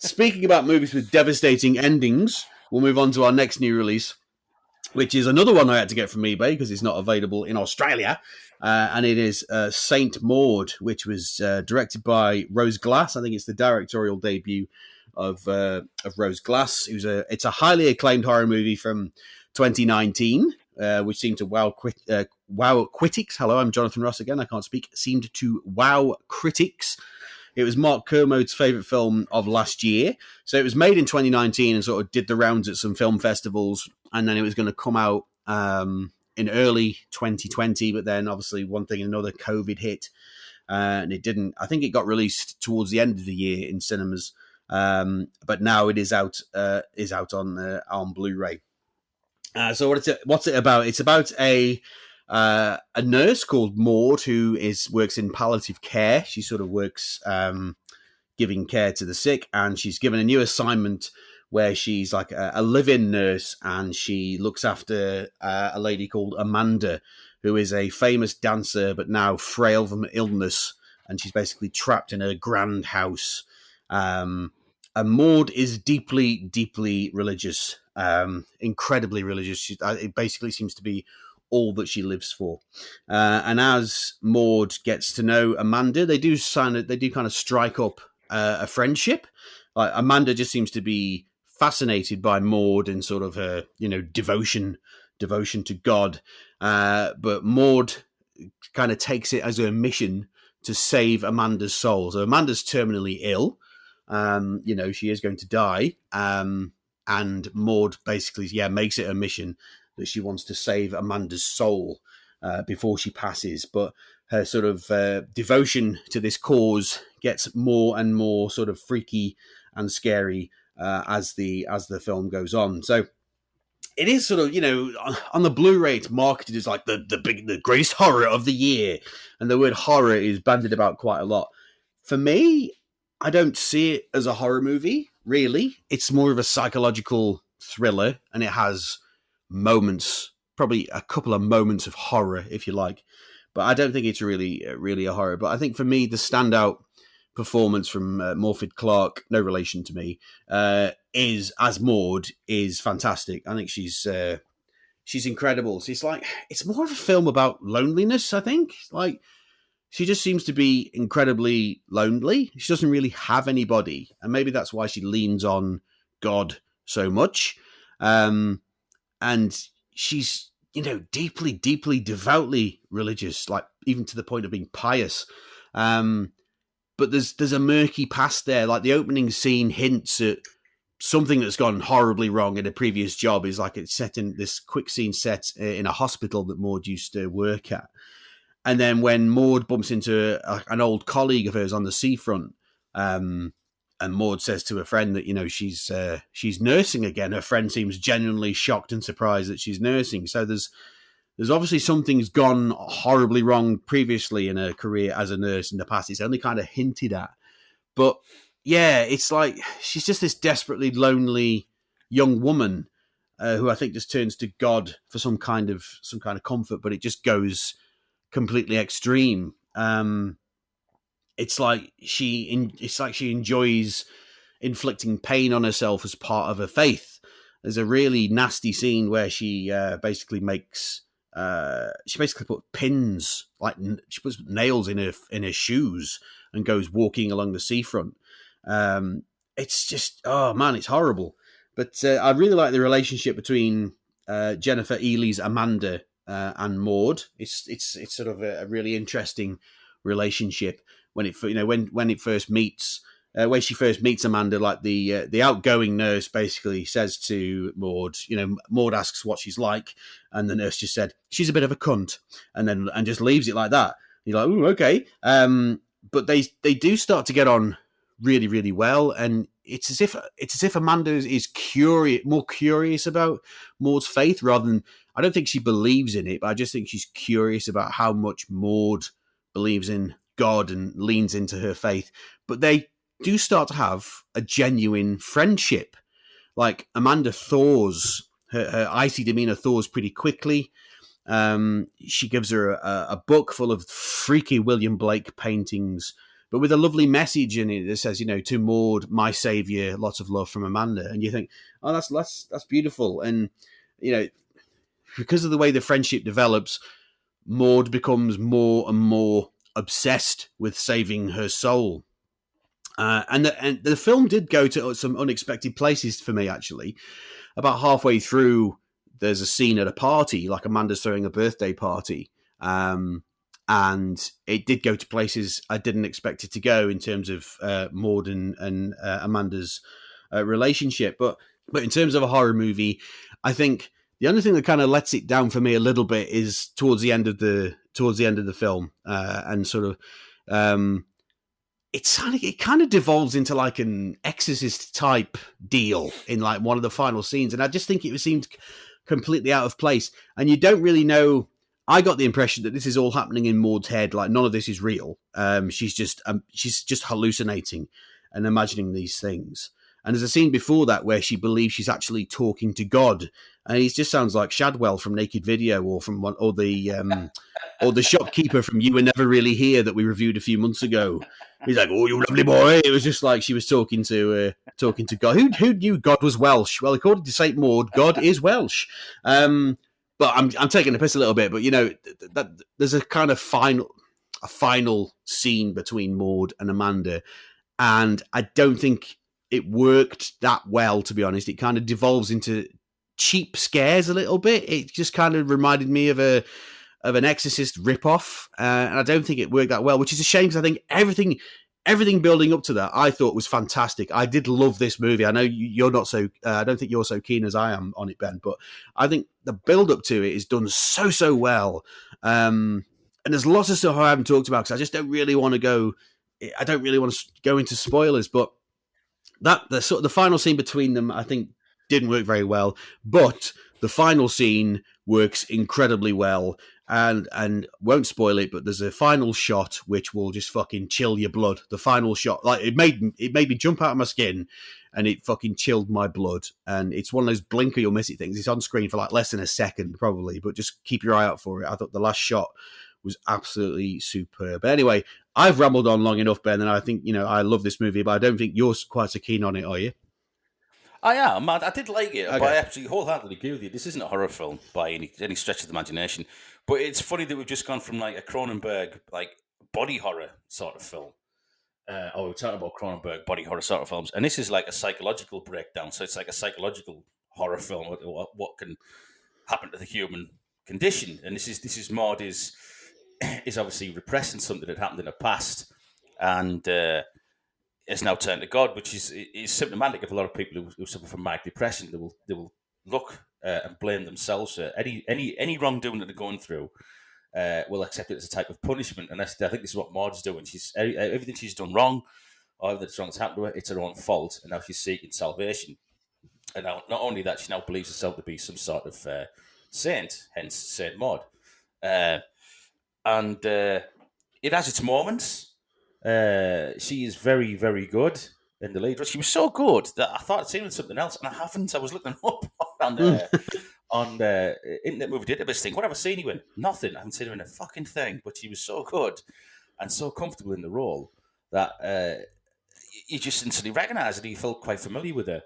Speaking about movies with devastating endings, we'll move on to our next new release, which is another one I had to get from eBay because it's not available in Australia. And it is Saint Maud, which was directed by Rose Glass. I think it's the directorial debut of Rose Glass. It's a highly acclaimed horror movie from 2019, which seemed to wow critics. Hello, I'm Jonathan Ross again. I can't speak. Seemed to wow critics. It was Mark Kermode's favourite film of last year. So it was made in 2019 and sort of did the rounds at some film festivals. And then it was going to come out in early 2020. But then obviously one thing and another, COVID hit. And it didn't. I think it got released towards the end of the year in cinemas. But now it is out on Blu-ray. So what's it about? It's about a nurse called Maud who works in palliative care. She sort of works giving care to the sick, and she's given a new assignment where she's like a live-in nurse, and she looks after a lady called Amanda, who is a famous dancer but now frail from illness, and she's basically trapped in a grand house. And Maud is deeply, deeply religious, incredibly religious. It basically seems to be all that she lives for. And as Maud gets to know Amanda, they do kind of strike up a friendship. Like Amanda just seems to be fascinated by Maud and sort of her, devotion to God. But Maud kind of takes it as her mission to save Amanda's soul. So Amanda's terminally ill. She is going to die. And Maud basically, makes it a mission that she wants to save Amanda's soul before she passes. But her sort of devotion to this cause gets more and more sort of freaky and scary as the film goes on. So it is sort of, on the Blu-ray, it's marketed as like the greatest horror of the year. And the word horror is bandied about quite a lot. For me, I don't see it as a horror movie, really. It's more of a psychological thriller, and it has moments, probably a couple of moments of horror, if you like. But I don't think it's really a horror. But I think for me, the standout performance from Morfydd Clark, no relation to me, is as Maud is fantastic. I think she's incredible. So it's more of a film about loneliness, I think. Like, she just seems to be incredibly lonely. She doesn't really have anybody. And maybe that's why she leans on God so much. And she's, deeply, deeply, devoutly religious, like even to the point of being pious. But there's a murky past there. Like the opening scene hints at something that's gone horribly wrong in a previous job. Is like it's set in this quick scene set in a hospital that Maud used to work at. And then when Maud bumps into an old colleague of hers on the seafront, and Maud says to her friend that, she's nursing again, her friend seems genuinely shocked and surprised that she's nursing. So there's obviously something's gone horribly wrong previously in her career as a nurse in the past. It's only kind of hinted at. But yeah, it's like she's just this desperately lonely young woman who I think just turns to God for some kind of comfort, but it just goes completely extreme. It's like she enjoys inflicting pain on herself as part of her faith. There's a really nasty scene where she basically put pins, like she puts nails in her shoes and goes walking along the seafront. It's just, oh man, it's horrible. But I really like the relationship between Jennifer Ehley's Amanda and Maud. It's sort of a really interesting relationship when it first meets. When she first meets Amanda, like the outgoing nurse basically says to Maud, Maud asks what she's like, and the nurse just said she's a bit of a cunt, and just leaves it like that. You're like, ooh, okay. But they do start to get on really, really well, and it's as if Amanda is more curious about Maud's faith rather than, I don't think she believes in it, but I just think she's curious about how much Maud believes in God and leans into her faith. But they do start to have a genuine friendship. Like Amanda thaws, her icy demeanor thaws pretty quickly. She gives her a book full of freaky William Blake paintings but with a lovely message in it that says, to Maud, my saviour, lots of love from Amanda. And you think, oh, that's beautiful. And, because of the way the friendship develops, Maud becomes more and more obsessed with saving her soul. And the film did go to some unexpected places for me, actually. About halfway through, there's a scene at a party, like Amanda's throwing a birthday party. And it did go to places I didn't expect it to go in terms of Maud and Amanda's relationship. But in terms of a horror movie, I think the only thing that kind of lets it down for me a little bit is towards the end of the film, and sort of it kind of devolves into like an Exorcist type deal in like one of the final scenes, and I just think it seemed completely out of place, and you don't really know. I got the impression that this is all happening in Maud's head, like none of this is real. She's just hallucinating and imagining these things. And there's a scene before that where she believes she's actually talking to God, and he just sounds like Shadwell from Naked Video, or the shopkeeper from You Were Never Really Here that we reviewed a few months ago. He's like, "Oh, you lovely boy." It was just like she was talking to God. Who knew God was Welsh? Well, according to Saint Maud, God is Welsh. But I'm taking the piss a little bit. But that there's a kind of final scene between Maud and Amanda, and I don't think it worked that well, to be honest. It kind of devolves into cheap scares a little bit. It just kind of reminded me of an Exorcist ripoff, and I don't think it worked that well, which is a shame, because I think everything building up to that I thought was fantastic. I did love this movie. I know you're not so. I don't think you're so keen as I am on it, Ben. But I think the build up to it is done so well. And there's lots of stuff I haven't talked about because I just don't really want to go. I don't really want to go into spoilers, but the final scene between them, I think, didn't work very well. But the final scene works incredibly well. And won't spoil it, but there's a final shot which will just fucking chill your blood. The final shot, like it made me jump out of my skin, and it fucking chilled my blood. And it's one of those blink or you'll miss it things. It's on screen for like less than a second probably, but just keep your eye out for it. I thought the last shot was absolutely superb. But anyway, I've rambled on long enough, Ben, and I think I love this movie, but I don't think you're quite so keen on it, are you? I am. I did like it, okay. But I actually wholeheartedly agree with you. This isn't a horror film by any stretch of the imagination. But it's funny that we've just gone from like a Cronenberg like body horror sort of film. We're talking about Cronenberg body horror sort of films, and this is like a psychological breakdown. So it's like a psychological horror film. What can happen to the human condition? And this is Maud is obviously repressing something that happened in the past, and is now turned to God, which is symptomatic of a lot of people who suffer from manic depression. They will look and blame themselves for any wrongdoing that they're going through. Will accept it as a type of punishment, and I think this is what Maud's doing. She's everything she's done wrong, or everything that's wrong that's happened to her, it's her own fault, and now she's seeking salvation. And now, not only that, she now believes herself to be some sort of saint, hence Saint Maud. And it has its moments. She is very, very good in the lead. She was so good that I thought I'd seen her in something else, and I haven't. I was looking up on the Internet Movie Database thing. What have I seen you in? Nothing. I haven't seen her in a fucking thing, but she was so good and so comfortable in the role that you just instantly recognised it. You felt quite familiar with her.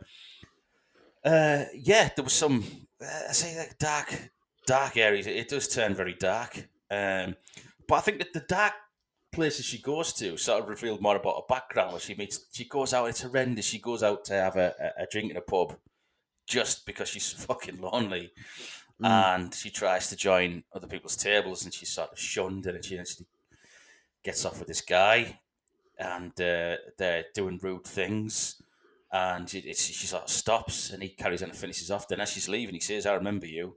There was some, I say, like dark areas. It does turn very dark. But I think that the dark places she goes to sort of revealed more about her background. Where she goes out, it's horrendous. She goes out to have a drink in a pub just because she's fucking lonely. And she tries to join other people's tables, and she's sort of shunned, and she actually gets off with this guy, and they're doing rude things. And she sort of stops, and he carries on and finishes off. Then as she's leaving, he says, "I remember you.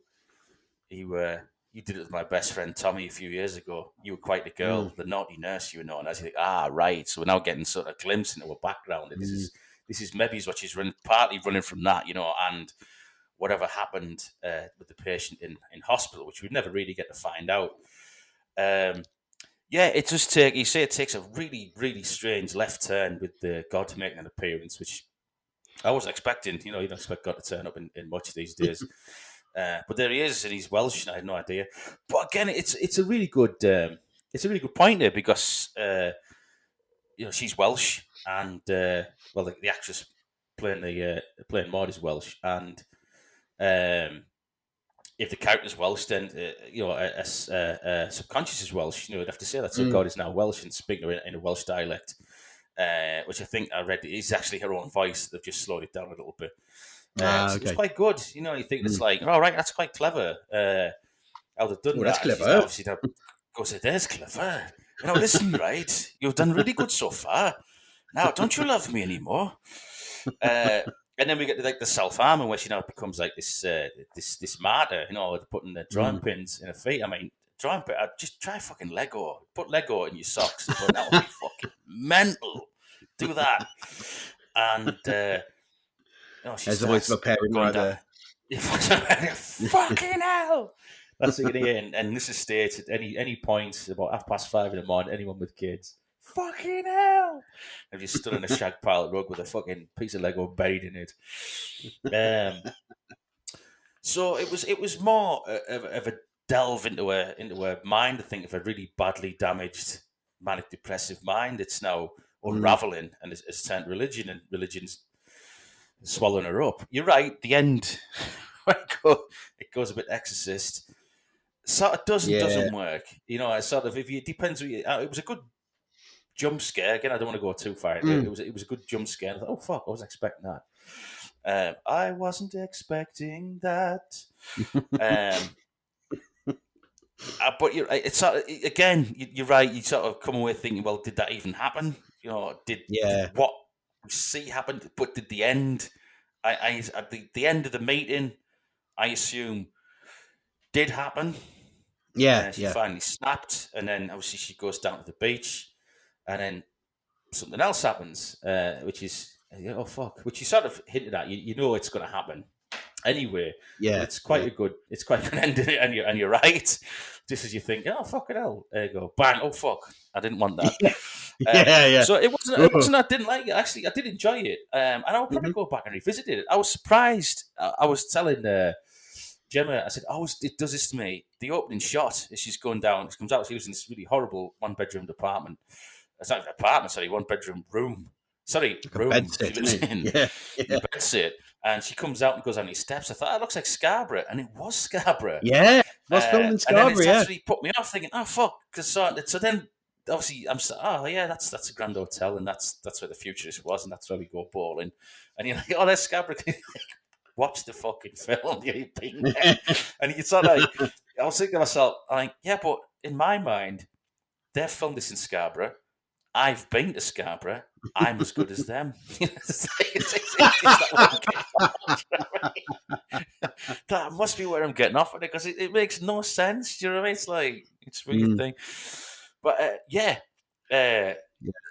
You did it with my best friend Tommy a few years ago. You were quite the girl, the naughty nurse, you know." And I was like, right. So we're now getting sort of a glimpse into her background. And this is maybe what she's partly running from that, and whatever happened with the patient in hospital, which we'd never really get to find out. It does take. You say it takes a really, really strange left turn with the God making an appearance, which I wasn't expecting. You don't expect God to turn up in much these days. But there he is, and he's Welsh, and I had no idea. But again, it's a really good point there, because she's Welsh, and the actress playing Maud is Welsh, and if the character's Welsh, then subconscious is Welsh. You'd have to say that. So God is now Welsh and speaking in a Welsh dialect, which I think I read is actually her own voice. They've just slowed it down a little bit. So it's quite good. You think it's like, all right, that's quite clever. How they've done that. That's clever. Obviously, goes, there's clever. Listen, right? You've done really good so far. Now, don't you love me anymore? And then we get to the self-harming where she now becomes like this martyr, putting the drawing pins in her feet. I mean, drawing pin, just try fucking Lego. Put Lego in your socks. That would be fucking mental. Do that. And there's the voice of a parent right there. Fucking hell. That's what you're going to hear. And this is stated at any point about 5:30 in the morning, anyone with kids, fucking hell. I've just stood on a shag pile rug with a fucking piece of Lego buried in it. So it was more of a delve into a mind, I think, of a really badly damaged manic depressive mind. It's now unraveling and it's turned religion, and religion's swallowing her up. You're right. The end, it goes a bit Exorcist. Sort of doesn't work. It sort of it depends. It was a good jump scare. Again, I don't want to go too far. It was a good jump scare. I thought, oh fuck, I wasn't expecting that. I wasn't expecting that. But it's sort of, again, you're right. You sort of come away thinking, well, did that even happen? Did what we see happen? But did the end? At the end of the meeting, I assume did happen. She finally snapped, and then obviously she goes down to the beach, and then something else happens, which is which you sort of hinted at. You know it's going to happen anyway. Yeah, it's quite a good ending, and you're right. Just as you think, oh fucking hell, there you go, bang, oh fuck, I didn't want that. So it wasn't. I didn't like it. Actually, I did enjoy it, and I'll probably go back and revisit it. I was surprised. I was telling Gemma, I said, it does this to me. The opening shot as she's going down, she comes out, she was in this really horrible one-bedroom apartment. It's not an apartment, sorry, one-bedroom room. Sorry, like room. Bed sit, bed sit. And she comes out and goes on these steps. I thought, that looks like Scarborough. And it was Scarborough. Yeah, it was filmed in Scarborough, and then it's actually put me off thinking, oh, fuck. So then, obviously, I'm that's a Grand Hotel, and that's where the Futurist was, and that's where we go bowling. And you're like, oh, there's Scarborough. Watch the fucking film. You've been there. And you sort of I was thinking to myself, but in my mind, they've filmed this in Scarborough. I've been to Scarborough. I'm as good as them. That must be where I'm getting off on it, because it makes no sense. Do you know what I mean? It's like, it's a weird thing. But and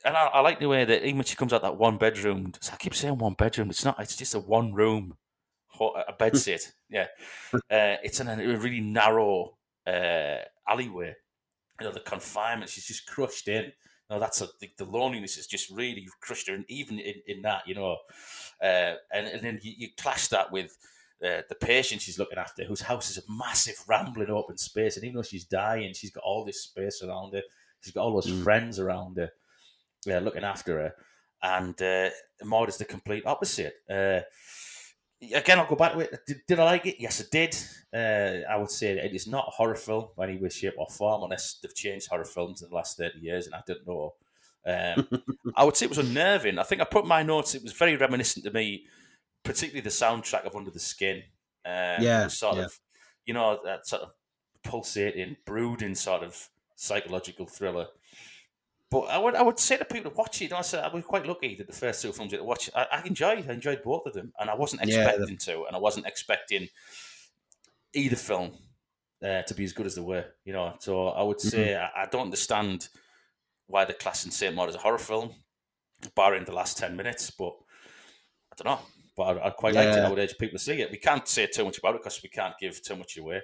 I like the way that even when she comes out that one bedroom, I keep saying one bedroom, it's not, it's just a one room. A bed sit, it's in a really narrow alleyway. The confinement, she's just crushed in. That's the loneliness is just really crushed her, and even in that, and then you clash that with the patient she's looking after, whose house is a massive rambling open space, and even though she's dying, she's got all this space around her. She's got all those friends around her, looking after her, and Maud is the complete opposite. Again, I'll go back to it. Did I like it? Yes, I did. I would say it is not a horror film by any way, shape, or form, unless they've changed horror films in the last 30 years, and I don't know. I would say it was unnerving. I think I put in my notes, it was very reminiscent to me, particularly the soundtrack of Under the Skin. That sort of pulsating, brooding sort of psychological thriller. But I would say to people to watch it. I was quite lucky that the first two films I watched, I enjoyed both of them, and I wasn't expecting to, and I wasn't expecting either film to be as good as they were. So I would say I don't understand why they're classing Saint Maud as a horror film, barring the last 10 minutes. But I don't know. But I quite liked it. I would urge people to see it. We can't say too much about it because we can't give too much away.